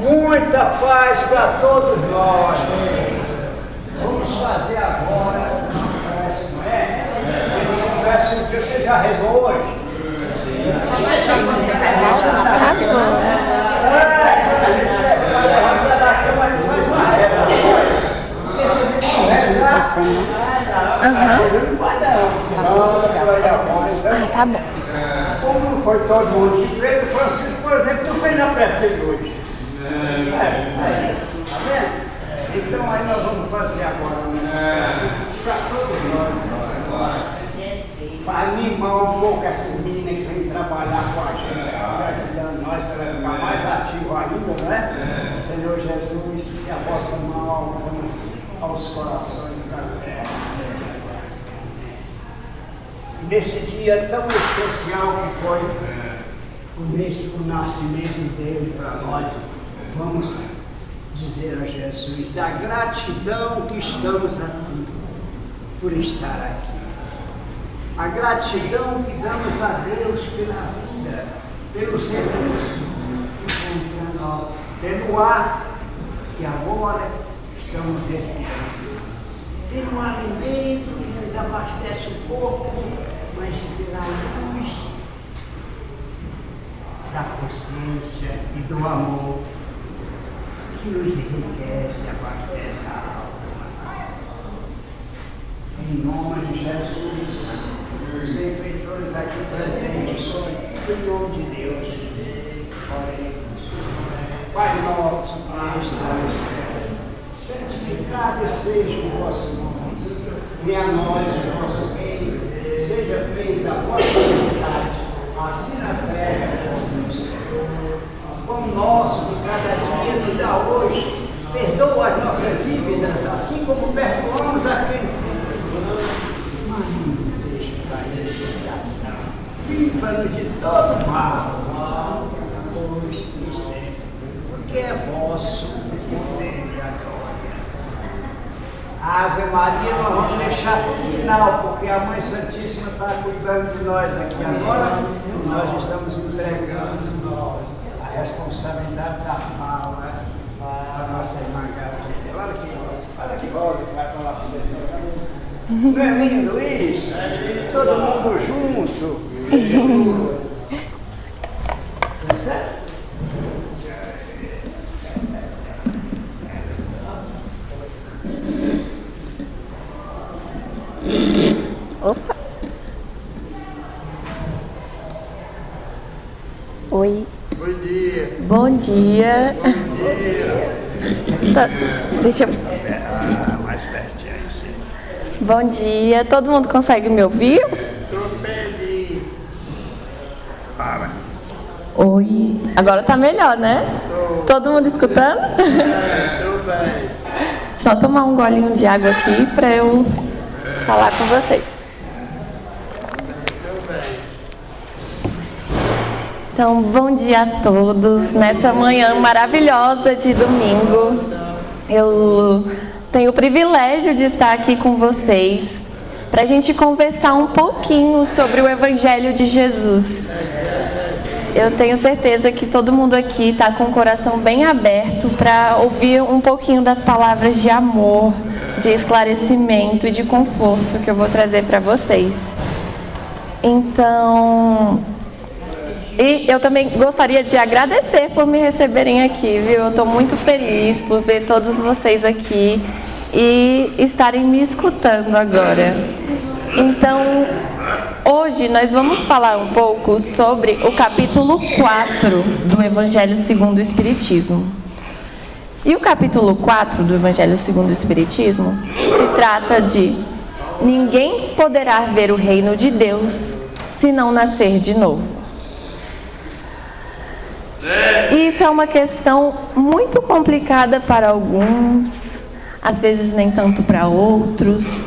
Muita paz para todos nós. Vamos fazer agora uma prece, não é? Uma prece que você já rezou hoje? Você está mal, não apareceu. Vai levantar da cama e faz uma reza. Porque se a gente não rezar, não vai dar. Ah, tá bom. Como não foi todo mundo que fez, o Francisco, por exemplo, não fez a prece dele hoje. Tá vendo? Então aí nós vamos fazer agora para todos nós. Para animar um pouco essas meninas que vêm trabalhar com a gente, ajudando nós para ficar mais ativo ainda, né? Senhor Jesus, que a vossa mão alcance aos corações da terra. Nesse dia tão especial que foi o nascimento dele para nós, vamos dizer a Jesus da gratidão que estamos aqui por estar aqui. A gratidão que damos a Deus pela vida, pelos recursos que são para nós, pelo ar que agora estamos respirando, pelo alimento que nos abastece o corpo, mas pela luz da consciência e do amor que nos enriquece e abastece a alma. Em nome de Jesus, os benfeitores aqui presentes, em nome de Deus, oremos. Pai nosso que está no céu, santificado seja o vosso nome. Venha a nós o vosso reino, seja feita a vossa vontade, assim na terra como no céu. O pão nosso de cada dia nos dá hoje, perdoa as nossas dívidas, assim como perdoamos a quem mas não nos deixe cair em tentação. Livra-nos de todo mal, hoje e sempre, porque é vosso o poder e a glória. A Ave Maria nós vamos deixar para o final, porque a Mãe Santíssima está cuidando de nós aqui agora, e nós estamos entregando a responsabilidade da fala para a nossa irmã Gabriela. Olha que vai falar para vocês. Não é lindo isso? Todo mundo junto. Certo? Opa! Oi. Bom dia. Bom dia. Bom dia. Tá, deixa eu... Mais pertinho aí, sim. Bom dia. Todo mundo consegue me ouvir? Sou Pedrinho. Para. Oi. Agora tá melhor, né? Todo mundo escutando? Tô bem. Só tomar um golinho de água aqui para eu falar com vocês. Tô bem. Então, bom dia a todos. Nessa manhã maravilhosa de domingo, eu tenho o privilégio de estar aqui com vocês para a gente conversar um pouquinho sobre o Evangelho de Jesus. Eu tenho certeza que todo mundo aqui está com o coração bem aberto para ouvir um pouquinho das palavras de amor, de esclarecimento e de conforto que eu vou trazer para vocês. Então, e eu também gostaria de agradecer por me receberem aqui, viu? Eu estou muito feliz por ver todos vocês aqui e estarem me escutando agora. Então, hoje nós vamos falar um pouco sobre o capítulo 4 do Evangelho segundo o Espiritismo. E o capítulo 4 do Evangelho segundo o Espiritismo se trata de: ninguém poderá ver o reino de Deus se não nascer de novo. E isso é uma questão muito complicada para alguns, às vezes nem tanto para outros.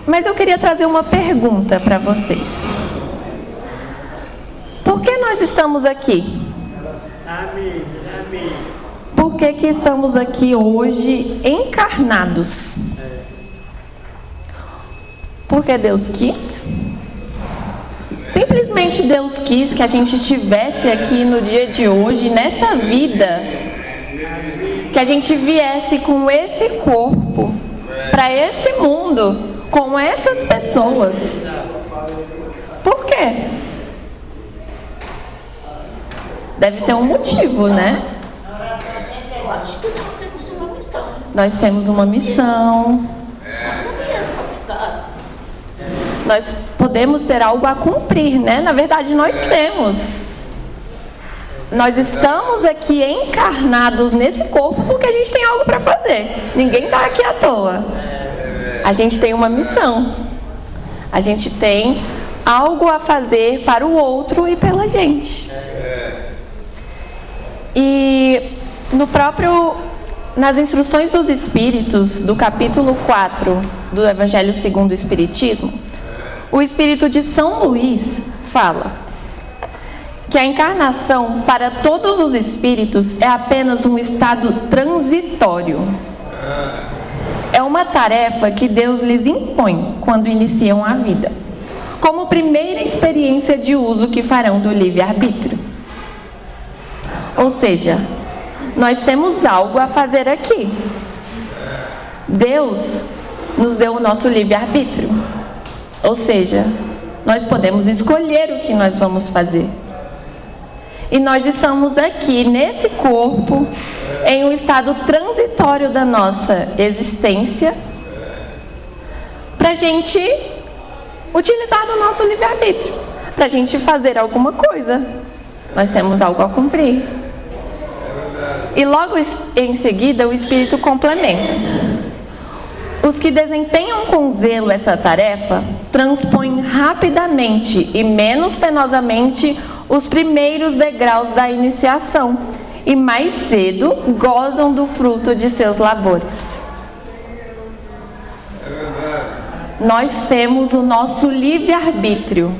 Mas eu queria trazer uma pergunta para vocês. Por que nós estamos aqui? Amém. Amém. Por que que estamos aqui hoje encarnados? Porque Deus quis? Simplesmente Deus quis que a gente estivesse aqui no dia de hoje, nessa vida, que a gente viesse com esse corpo, para esse mundo, com essas pessoas. Por quê? Deve ter um motivo, né? Acho que nós temos uma missão. Nós temos uma missão. Nós podemos ter algo a cumprir, né? Na verdade, nós temos. Nós estamos aqui encarnados nesse corpo porque a gente tem algo para fazer. Ninguém está aqui à toa. A gente tem uma missão. A gente tem algo a fazer para o outro e pela gente. E nas instruções dos Espíritos, do capítulo 4 do Evangelho segundo o Espiritismo, o Espírito de São Luís fala que a encarnação para todos os espíritos é apenas um estado transitório. É uma tarefa que Deus lhes impõe quando iniciam a vida, como primeira experiência de uso que farão do livre-arbítrio. Ou seja, nós temos algo a fazer aqui. Deus nos deu o nosso livre-arbítrio. Ou seja, nós podemos escolher o que nós vamos fazer. E nós estamos aqui, nesse corpo, em um estado transitório da nossa existência, para a gente utilizar do nosso livre-arbítrio, para a gente fazer alguma coisa. Nós temos algo a cumprir. E logo em seguida o Espírito complementa. Os que desempenham com zelo essa tarefa transpõem rapidamente e menos penosamente os primeiros degraus da iniciação e mais cedo gozam do fruto de seus labores. Nós temos o nosso livre-arbítrio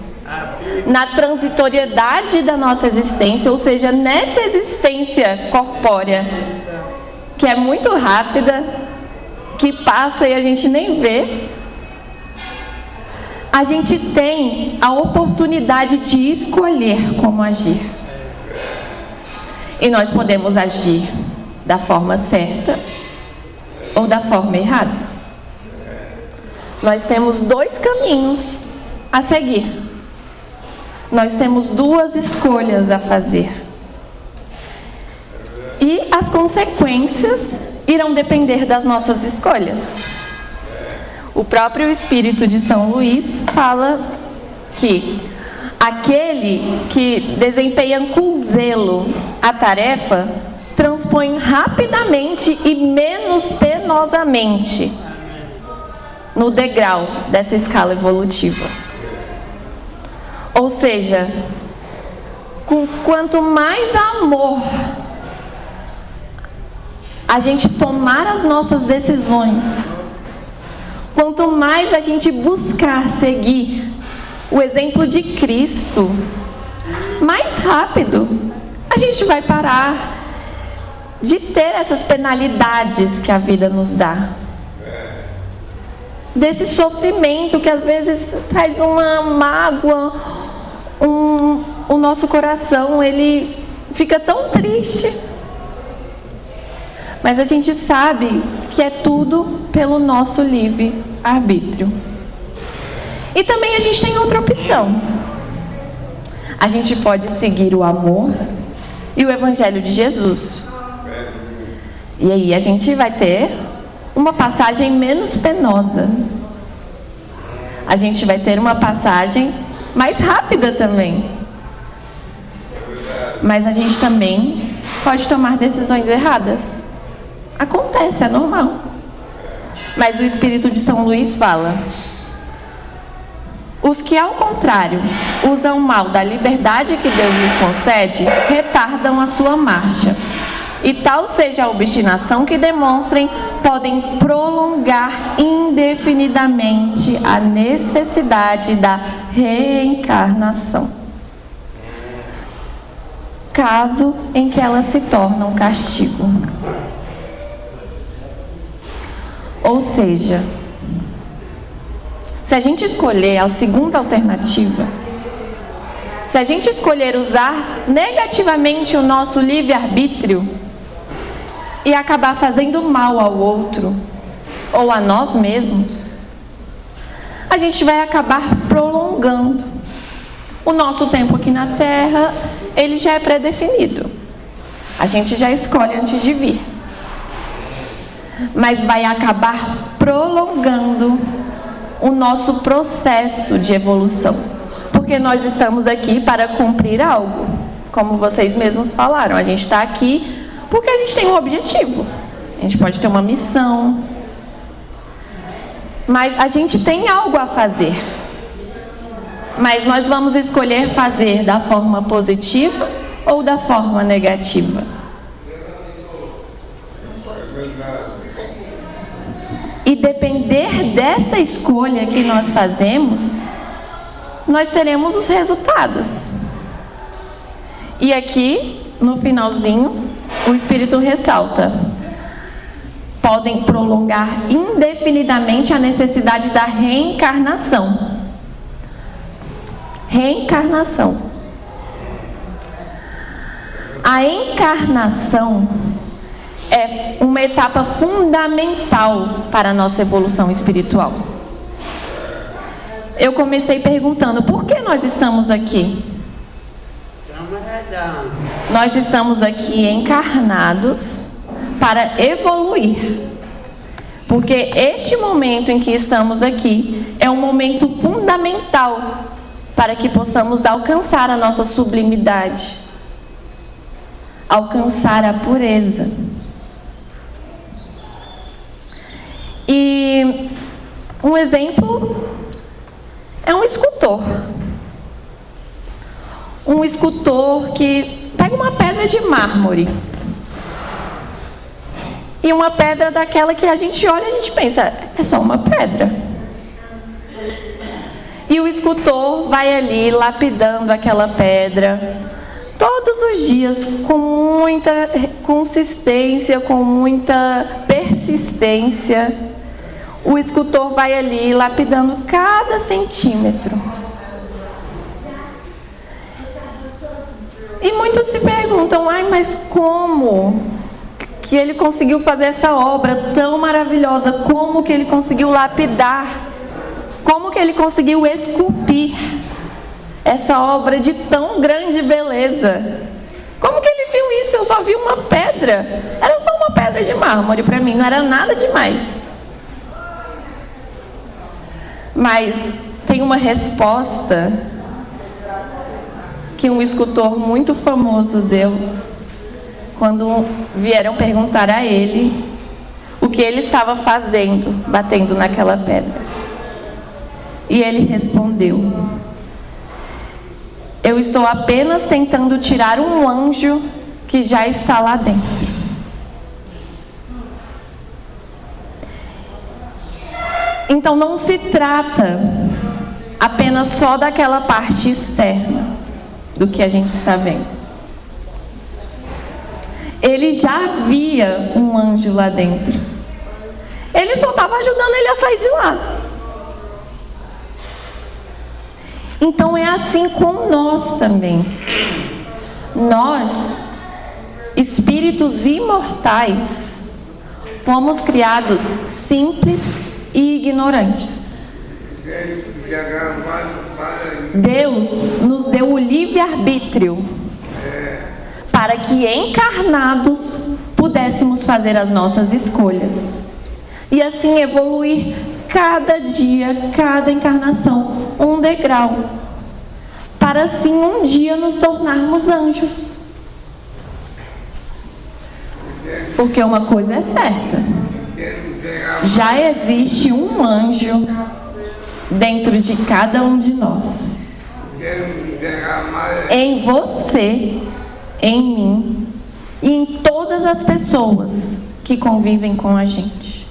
na transitoriedade da nossa existência, ou seja, nessa existência corpórea, que é muito rápida, que passa e a gente nem vê, a gente tem a oportunidade de escolher como agir. E nós podemos agir da forma certa ou da forma errada. Nós temos dois caminhos a seguir. Nós temos duas escolhas a fazer. E as consequências irão depender das nossas escolhas. O próprio Espírito de São Luís fala que aquele que desempenha com zelo a tarefa transpõe rapidamente e menos penosamente no degrau dessa escala evolutiva. Ou seja, quanto mais amor a gente tomar as nossas decisões, quanto mais a gente buscar seguir o exemplo de Cristo, mais rápido a gente vai parar de ter essas penalidades que a vida nos dá. Desse sofrimento que às vezes traz uma mágoa, o nosso coração, ele fica tão triste. Mas a gente sabe que é tudo pelo nosso livre-arbítrio. E também a gente tem outra opção. A gente pode seguir o amor e o Evangelho de Jesus. E aí a gente vai ter uma passagem menos penosa. A gente vai ter uma passagem mais rápida também. Mas a gente também pode tomar decisões erradas. Acontece, é normal. Mas o Espírito de São Luís fala: os que, ao contrário, usam mal da liberdade que Deus lhes concede, retardam a sua marcha. E tal seja a obstinação que demonstrem, podem prolongar indefinidamente a necessidade da reencarnação, caso em que ela se torne um castigo. Ou seja, se a gente escolher a segunda alternativa, Se a gente escolher usar negativamente o nosso livre-arbítrio e acabar fazendo mal ao outro ou a nós mesmos, a gente vai acabar prolongando. O nosso tempo aqui na Terra, ele já é pré-definido. A gente já escolhe antes de vir. Mas vai acabar prolongando o nosso processo de evolução. Porque nós estamos aqui para cumprir algo. Como vocês mesmos falaram, a gente está aqui porque a gente tem um objetivo. A gente pode ter uma missão. Mas a gente tem algo a fazer. Mas nós vamos escolher fazer da forma positiva ou da forma negativa? E depender desta escolha que nós fazemos, nós teremos os resultados. E aqui, no finalzinho, o Espírito ressalta: podem prolongar indefinidamente a necessidade da reencarnação. Reencarnação. A encarnação é uma etapa fundamental para a nossa evolução espiritual. Eu comecei perguntando: por que nós estamos aqui? Nós estamos aqui encarnados para evoluir. Porque este momento em que estamos aqui é um momento fundamental para que possamos alcançar a nossa sublimidade, alcançar a pureza. E um exemplo é um escultor. Um escultor que pega uma pedra de mármore. E uma pedra daquela que a gente olha e a gente pensa, é só uma pedra. E o escultor vai ali lapidando aquela pedra todos os dias, com muita consistência, com muita persistência. O escultor vai ali lapidando cada centímetro. E muitos se perguntam: ai, mas como que ele conseguiu fazer essa obra tão maravilhosa? Como que ele conseguiu lapidar? Como que ele conseguiu esculpir essa obra de tão grande beleza? Como que ele viu isso? Eu só vi uma pedra. Era só uma pedra de mármore para mim, não era nada demais. Mas tem uma resposta que um escultor muito famoso deu quando vieram perguntar a ele o que ele estava fazendo, batendo naquela pedra. E ele respondeu: eu estou apenas tentando tirar um anjo que já está lá dentro. Então não se trata apenas só daquela parte externa do que a gente está vendo. Ele já via um anjo lá dentro. Ele só estava ajudando ele a sair de lá. Então é assim com nós também. Nós, espíritos imortais, fomos criados simples e ignorantes. Deus nos deu o livre-arbítrio para que encarnados pudéssemos fazer as nossas escolhas e assim evoluir cada dia, cada encarnação, um degrau, para assim um dia nos tornarmos anjos. Porque uma coisa é certa: já existe um anjo dentro de cada um de nós. Em você, em mim e em todas as pessoas que convivem com a gente.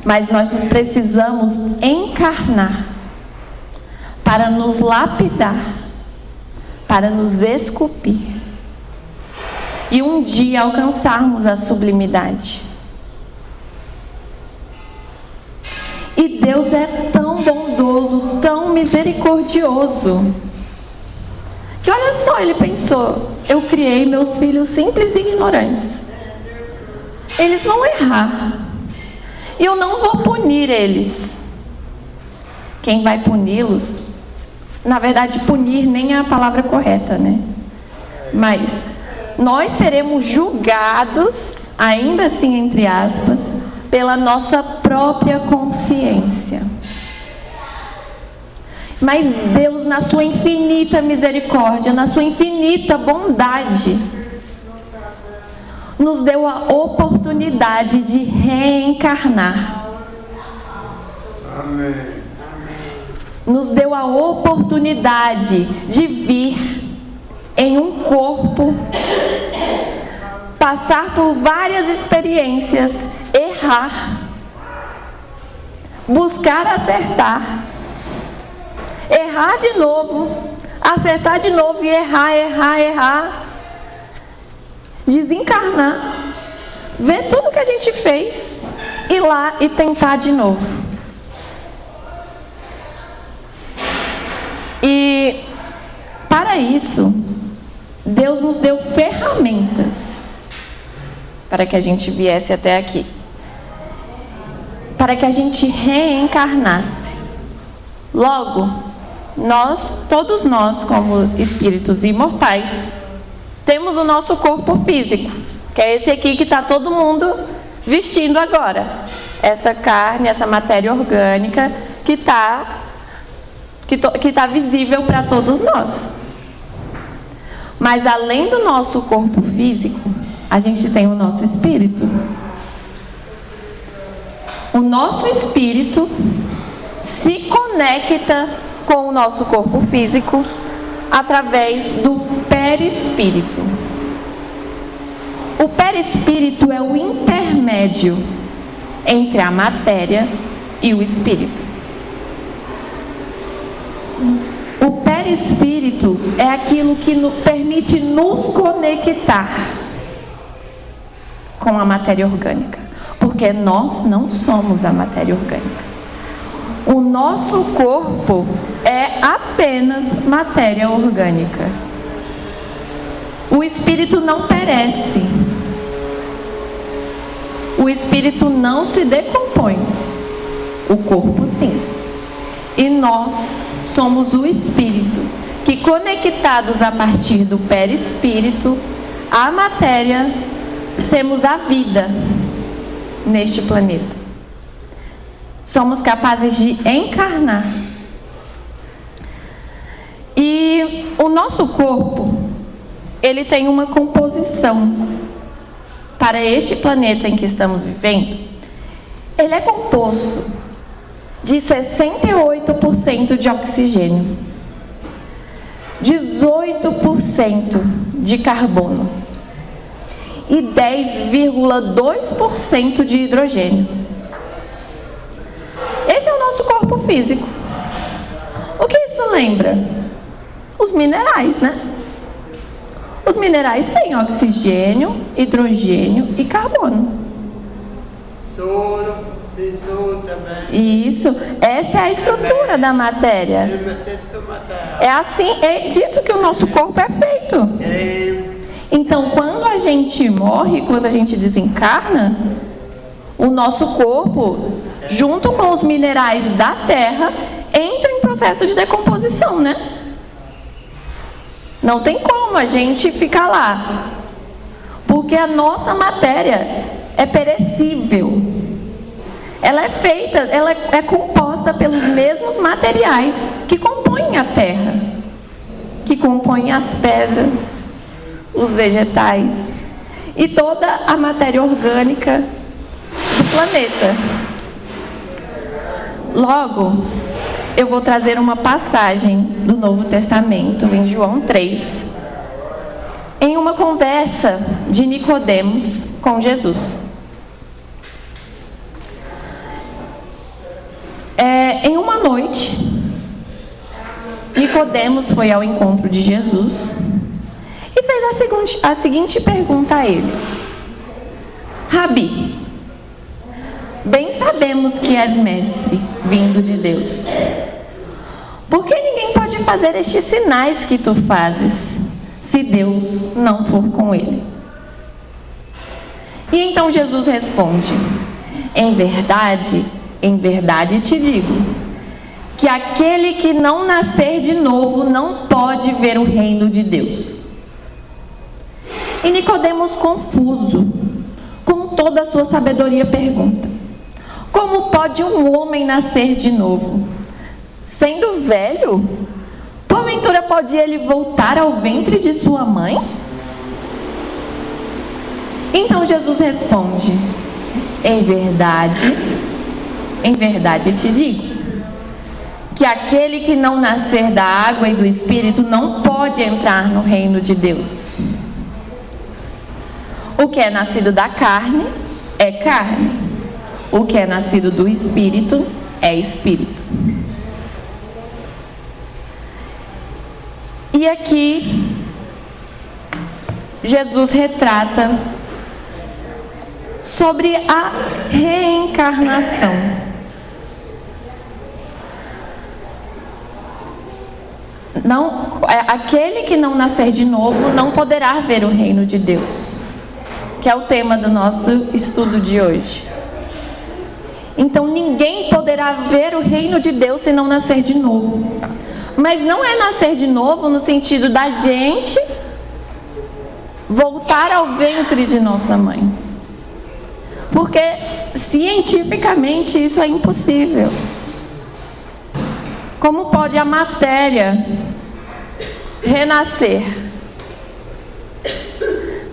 Mas nós precisamos encarnar para nos lapidar, para nos esculpir e um dia alcançarmos a sublimidade. E Deus é tão bondoso, tão misericordioso, Que olha só, ele pensou, eu criei meus filhos simples e ignorantes. Eles vão errar. E eu não vou punir eles. Quem vai puni-los, na verdade, punir nem é a palavra correta, né? Mas nós seremos julgados, ainda assim, entre aspas, pela nossa própria consciência. Mas Deus, na sua infinita misericórdia, na sua infinita bondade, nos deu a oportunidade de reencarnar. Amém. Nos deu a oportunidade de vir em um corpo, passar por várias experiências, errar, buscar acertar, errar de novo, acertar de novo e errar, desencarnar, ver tudo que a gente fez, ir lá e tentar de novo. E para isso, Deus nos deu ferramentas para que a gente viesse até aqui, para que a gente reencarnasse. Logo, todos nós, como espíritos imortais, temos o nosso corpo físico, que é esse aqui que está todo mundo vestindo agora. Essa carne, essa matéria orgânica que está visível para todos nós. Mas além do nosso corpo físico, a gente tem o nosso espírito. O nosso espírito se conecta com o nosso corpo físico através do perispírito. O perispírito é o intermédio entre a matéria e o espírito. O perispírito é aquilo que permite nos conectar com a matéria orgânica, porque nós não somos a matéria orgânica. O nosso corpo é apenas matéria orgânica. O espírito não perece. O espírito não se decompõe. O corpo sim. E nós somos o espírito que, conectados a partir do perispírito, à matéria, temos a vida neste planeta. Somos capazes de encarnar. E o nosso corpo, ele tem uma composição. Para este planeta em que estamos vivendo, ele é composto de 68% de oxigênio, 18% de carbono e 10,2% de hidrogênio. Esse é o nosso corpo físico. O que isso lembra? Os minerais, né? Os minerais têm oxigênio, hidrogênio e carbono. Soro e soro também. Isso, essa é a estrutura da matéria. É assim, é disso que o nosso corpo é feito. Então, quando a gente morre, quando a gente desencarna, o nosso corpo, junto com os minerais da terra, entra em processo de decomposição, né? Não tem como a gente ficar lá, porque a nossa matéria é perecível. Ela é feita, ela é composta pelos mesmos materiais que compõem a terra, que compõem as pedras, os vegetais e toda a matéria orgânica do planeta. Logo, eu vou trazer uma passagem do Novo Testamento, em João 3, em uma conversa de Nicodemos com Jesus. Em uma noite, Nicodemos foi ao encontro de Jesus e fez a seguinte pergunta a ele: Rabi, bem sabemos que és mestre, vindo de Deus. Por que ninguém pode fazer estes sinais que tu fazes, se Deus não for com ele? E então Jesus responde: em verdade te digo, que aquele que não nascer de novo não pode ver o reino de Deus. E Nicodemos, confuso, com toda a sua sabedoria, pergunta: como pode um homem nascer de novo? Sendo velho, porventura pode ele voltar ao ventre de sua mãe? Então Jesus responde: em verdade te digo, que aquele que não nascer da água e do Espírito não pode entrar no reino de Deus. O que é nascido da carne é carne, o que é nascido do Espírito é Espírito. E aqui Jesus retrata sobre a reencarnação. Aquele que não nascer de novo não poderá ver o reino de Deus, que é o tema do nosso estudo de hoje. Então ninguém poderá ver o reino de Deus se não nascer de novo. Mas não é nascer de novo no sentido da gente voltar ao ventre de nossa mãe, porque cientificamente isso é impossível. Como pode a matéria renascer?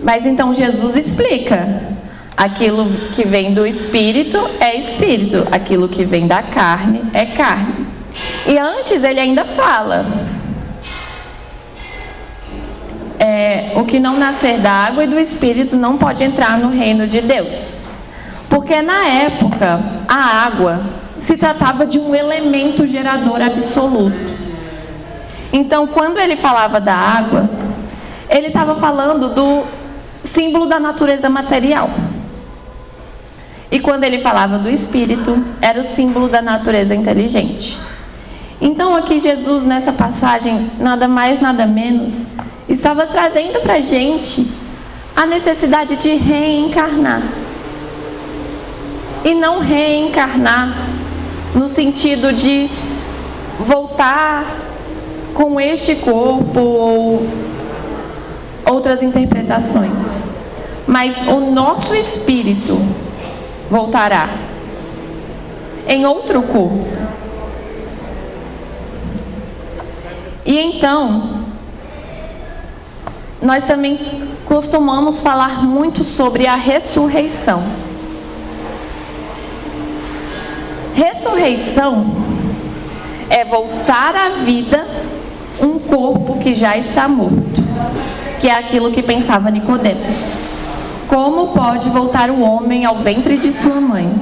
Mas então Jesus explica: aquilo que vem do Espírito é Espírito, aquilo que vem da carne é carne. E antes ele ainda fala: o que não nascer da água e do Espírito não pode entrar no reino de Deus. Porque na época a água se tratava de um elemento gerador absoluto. Então quando ele falava da água, ele estava falando do símbolo da natureza material. E quando ele falava do Espírito, era o símbolo da natureza inteligente. Então aqui Jesus, nessa passagem, nada mais, nada menos, estava trazendo para a gente a necessidade de reencarnar. E não reencarnar no sentido de voltar com este corpo ou outras interpretações. Mas o nosso espírito voltará em outro corpo. E então, nós também costumamos falar muito sobre a ressurreição. Ressurreição é voltar à vida um corpo que já está morto, que é aquilo que pensava Nicodemos. Como pode voltar o homem ao ventre de sua mãe?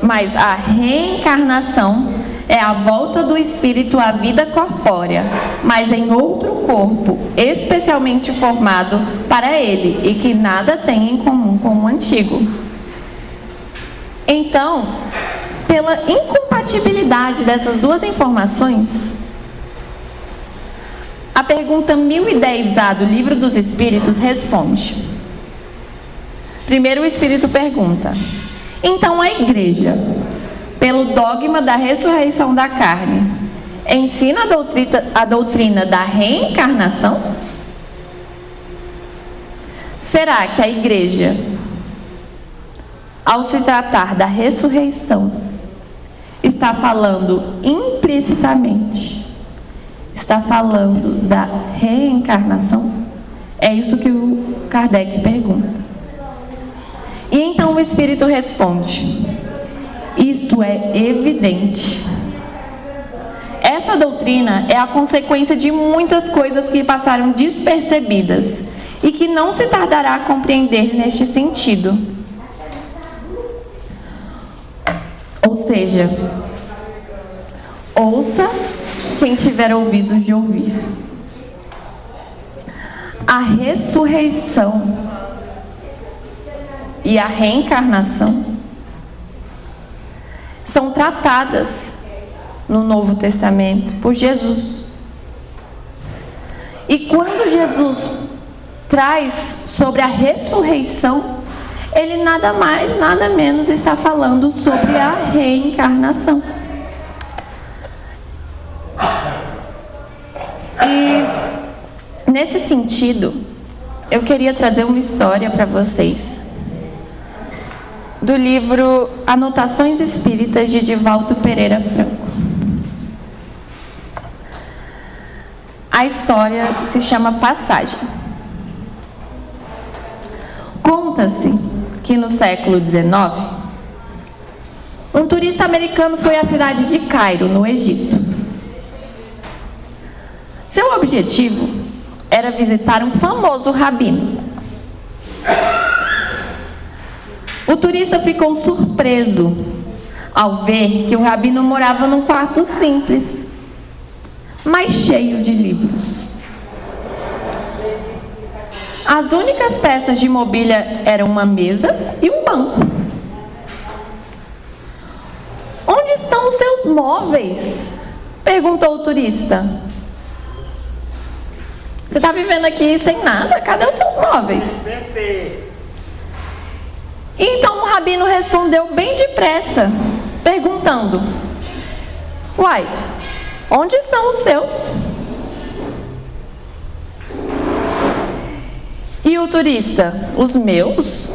Mas a reencarnação é a volta do espírito à vida corpórea, mas em outro corpo, especialmente formado para ele e que nada tem em comum com o antigo. Então, pela incompatibilidade dessas duas informações, a pergunta 1010A do Livro dos Espíritos responde. Primeiro o Espírito pergunta: então a Igreja, pelo dogma da ressurreição da carne, ensina a doutrina da reencarnação? Será que a Igreja, ao se tratar da ressurreição, está falando implicitamente, está falando da reencarnação? É isso que o Kardec pergunta. E então o Espírito responde: isso é evidente. Essa doutrina é a consequência de muitas coisas que passaram despercebidas e que não se tardará a compreender neste sentido. Ou seja, ouça quem tiver ouvidos de ouvir. A ressurreição e a reencarnação são tratadas no Novo Testamento, por Jesus. E quando Jesus traz sobre a ressurreição, ele nada mais, nada menos está falando sobre a reencarnação. E nesse sentido, eu queria trazer uma história para vocês do livro Anotações Espíritas de Divaldo Pereira Franco. A história se chama Passagem. Conta-se que no século XIX, um turista americano foi à cidade de Cairo, no Egito. Seu objetivo era visitar um famoso rabino. O turista ficou surpreso ao ver que o rabino morava num quarto simples, mas cheio de livros. As únicas peças de mobília eram uma mesa e um banco. Onde estão os seus móveis? Perguntou o turista. Você está vivendo aqui sem nada? Cadê os seus móveis? Então o rabino respondeu bem depressa, perguntando: Uai, onde estão os seus? E o turista: Os meus?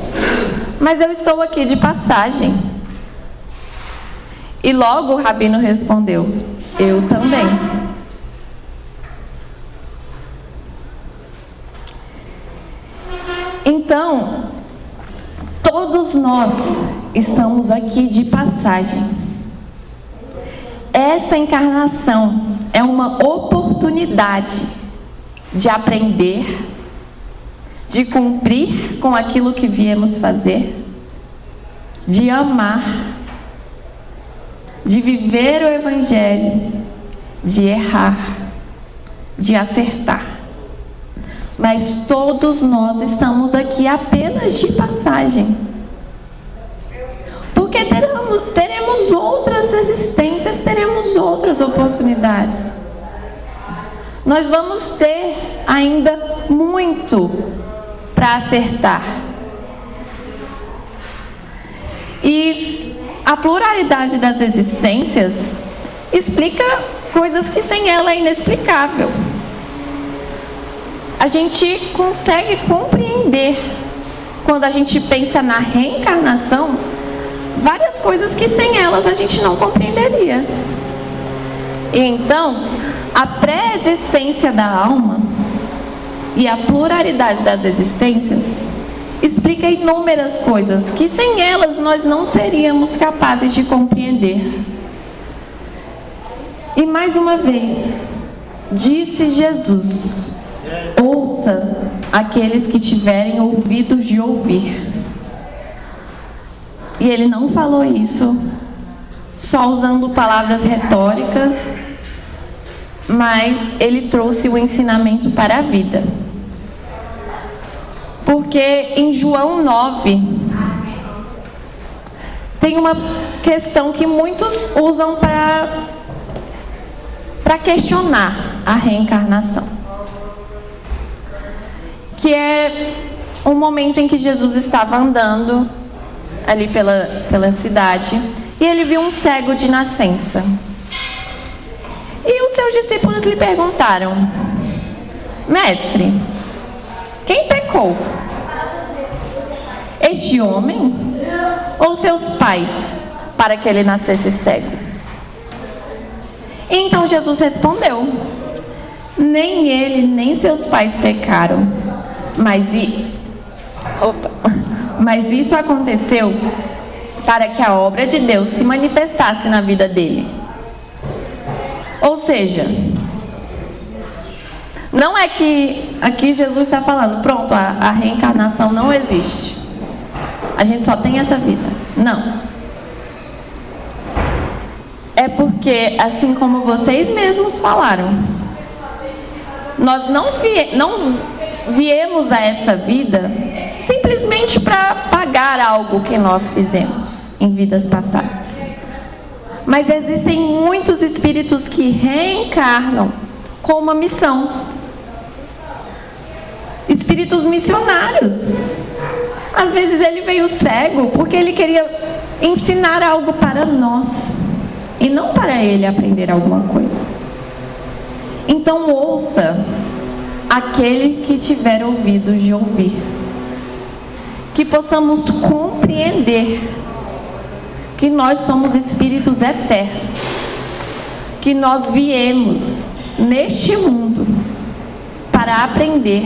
Mas eu estou aqui de passagem. E logo o rabino respondeu: Eu também. Então, todos nós estamos aqui de passagem. Essa encarnação é uma oportunidade de aprender, de cumprir com aquilo que viemos fazer, de amar, de viver o Evangelho, de errar, de acertar. Mas todos nós estamos aqui apenas de passagem. Porque teremos outras existências, teremos outras oportunidades. Nós vamos ter ainda muito para acertar. E a pluralidade das existências explica coisas que sem ela é inexplicável. A gente consegue compreender, quando a gente pensa na reencarnação, várias coisas que sem elas a gente não compreenderia. E então, a pré-existência da alma e a pluralidade das existências explica inúmeras coisas que sem elas nós não seríamos capazes de compreender. E mais uma vez, disse Jesus: ouça aqueles que tiverem ouvidos de ouvir. E ele não falou isso só usando palavras retóricas, mas ele trouxe o ensinamento para a vida. Porque em João 9 tem uma questão que muitos usam para questionar a reencarnação, que é um momento em que Jesus estava andando ali pela cidade e ele viu um cego de nascença. E os seus discípulos lhe perguntaram: Mestre, quem pecou? Este homem ou seus pais, para que ele nascesse cego? Então Jesus respondeu: nem ele nem seus pais pecaram, mas isso aconteceu para que a obra de Deus se manifestasse na vida dele. Ou seja, não é que aqui Jesus está falando, pronto, a reencarnação não existe, a gente só tem essa vida. Não. É porque, assim como vocês mesmos falaram, nós não viemos a esta vida simplesmente para pagar algo que nós fizemos em vidas passadas. Mas existem muitos espíritos que reencarnam com uma missão. Espíritos missionários. Às vezes ele veio cego porque ele queria ensinar algo para nós e não para ele aprender alguma coisa. Então ouça aquele que tiver ouvidos de ouvir, que possamos compreender que nós somos espíritos eternos, que nós viemos neste mundo para aprender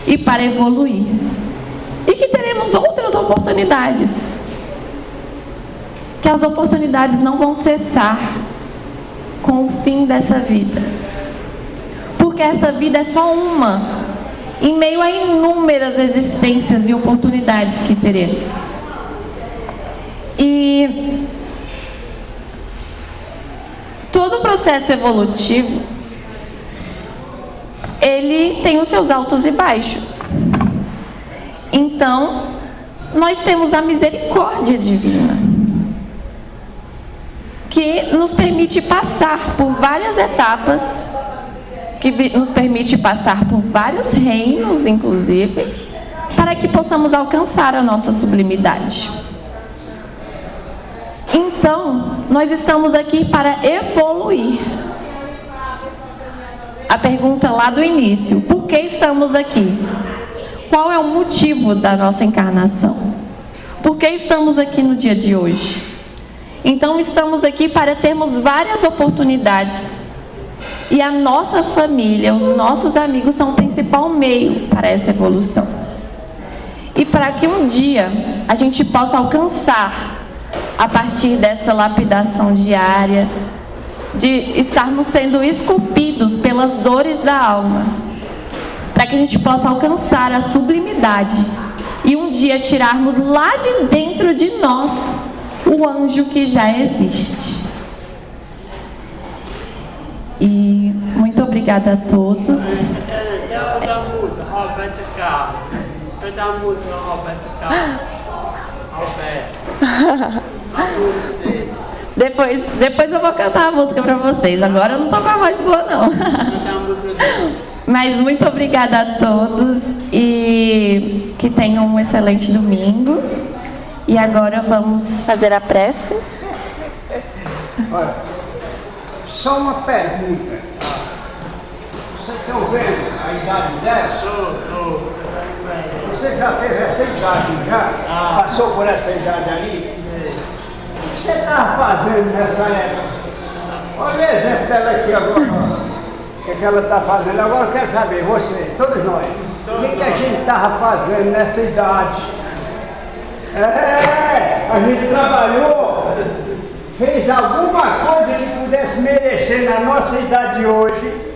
e para evoluir, e que teremos outras oportunidades, que as oportunidades não vão cessar com o fim dessa vida, porque essa vida é só uma, em meio a inúmeras existências e oportunidades que teremos. E todo o processo evolutivo, ele tem os seus altos e baixos. Então, nós temos a misericórdia divina, que nos permite passar por várias etapas, que nos permite passar por vários reinos, inclusive, para que possamos alcançar a nossa sublimidade. Então, nós estamos aqui para evoluir. A pergunta lá do início: por que estamos aqui? Qual é o motivo da nossa encarnação? Por que estamos aqui no dia de hoje? Então, estamos aqui para termos várias oportunidades. E a nossa família, os nossos amigos são o principal meio para essa evolução. E para que um dia a gente possa alcançar, a partir dessa lapidação diária, de estarmos sendo esculpidos pelas dores da alma, para que a gente possa alcançar a sublimidade e um dia tirarmos lá de dentro de nós o anjo que já existe. E muito obrigada a todos. Depois eu vou cantar a música para vocês. Agora eu não tô com a voz boa, não. Mas muito obrigada a todos e que tenham um excelente domingo. E agora vamos fazer a prece. Olha, só uma pergunta. Vocês estão vendo a idade dela? Você já teve essa idade já? Passou por essa idade ali? O que você estava fazendo nessa época? Olha o exemplo dela aqui agora. O que ela está fazendo agora? Eu quero saber, você, todos nós. O que a gente estava fazendo nessa idade? A gente trabalhou, fez alguma coisa que pudesse merecer na nossa idade de hoje.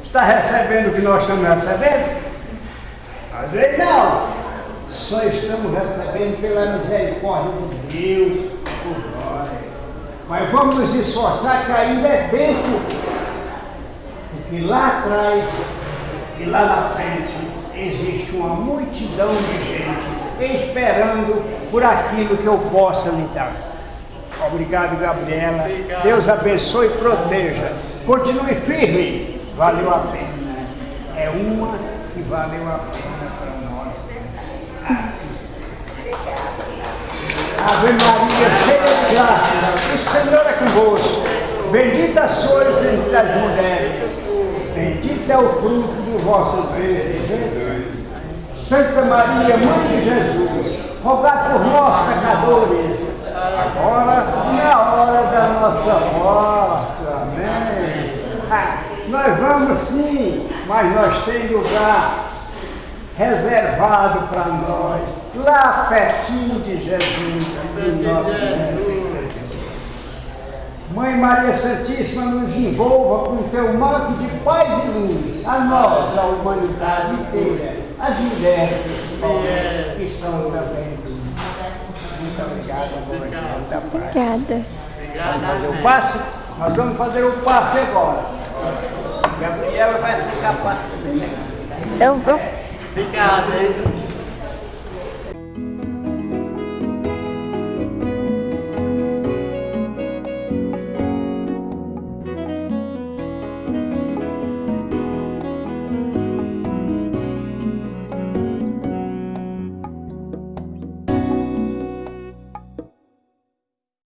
Está recebendo o que nós estamos recebendo? Às vezes não. Só estamos recebendo pela misericórdia de Deus por nós. Mas vamos nos esforçar que ainda é tempo. Porque lá atrás e lá na frente existe uma multidão de gente esperando por aquilo que eu possa lhe dar. Obrigado, Gabriela. Obrigado. Deus abençoe e proteja. Continue firme. Valeu a pena. É uma que valeu a pena para nós. Ave Maria, cheia de graça, o Senhor é convosco. Bendita sois entre as mulheres. Bendito é o fruto do vosso ventre, Jesus. Santa Maria, Mãe de Jesus, rogai por nós, pecadores, agora e na hora da nossa morte. Amém. Nós vamos sim, mas nós temos lugar reservado para nós, lá pertinho de Jesus, em nosso Mestre. Mãe Maria Santíssima, nos envolva com teu manto de paz e luz, a nós, a humanidade inteira, as mulheres que são também luz. Muito obrigado, amor. Obrigada. Vamos fazer o passe? Nós vamos fazer o passe agora. Gabriela vai aplicar passe também, né? Eu vou. Obrigado, hein?